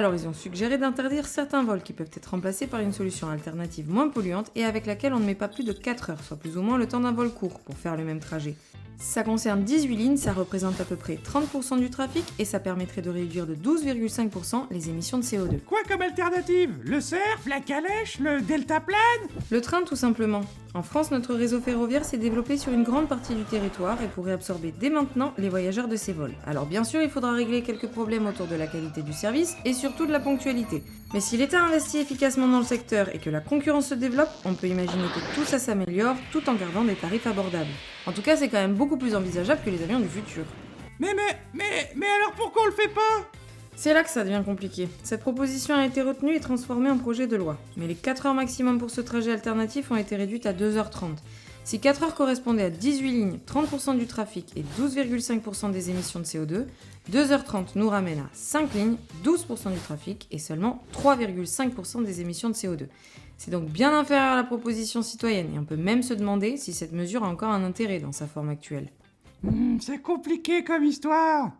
Alors ils ont suggéré d'interdire certains vols qui peuvent être remplacés par une solution alternative moins polluante et avec laquelle on ne met pas plus de 4 heures, soit plus ou moins le temps d'un vol court pour faire le même trajet. Ça concerne 18 lignes, ça représente à peu près 30% du trafic et ça permettrait de réduire de 12,5% les émissions de CO2. Quoi comme alternative? Le surf, la calèche, le deltaplane? Le train tout simplement. En France, notre réseau ferroviaire s'est développé sur une grande partie du territoire et pourrait absorber dès maintenant les voyageurs de ces vols. Alors bien sûr, il faudra régler quelques problèmes autour de la qualité du service et surtout de la ponctualité. Mais si l'État investit efficacement dans le secteur et que la concurrence se développe, on peut imaginer que tout ça s'améliore tout en gardant des tarifs abordables. En tout cas, c'est quand même beaucoup plus envisageable que les avions du futur. Mais alors pourquoi on le fait pas? C'est là que ça devient compliqué. Cette proposition a été retenue et transformée en projet de loi. Mais les 4 heures maximum pour ce trajet alternatif ont été réduites à 2h30. Si 4 heures correspondaient à 18 lignes, 30% du trafic et 12,5% des émissions de CO2, 2h30 nous ramène à 5 lignes, 12% du trafic et seulement 3,5% des émissions de CO2. C'est donc bien inférieur à la proposition citoyenne et on peut même se demander si cette mesure a encore un intérêt dans sa forme actuelle. C'est compliqué comme histoire.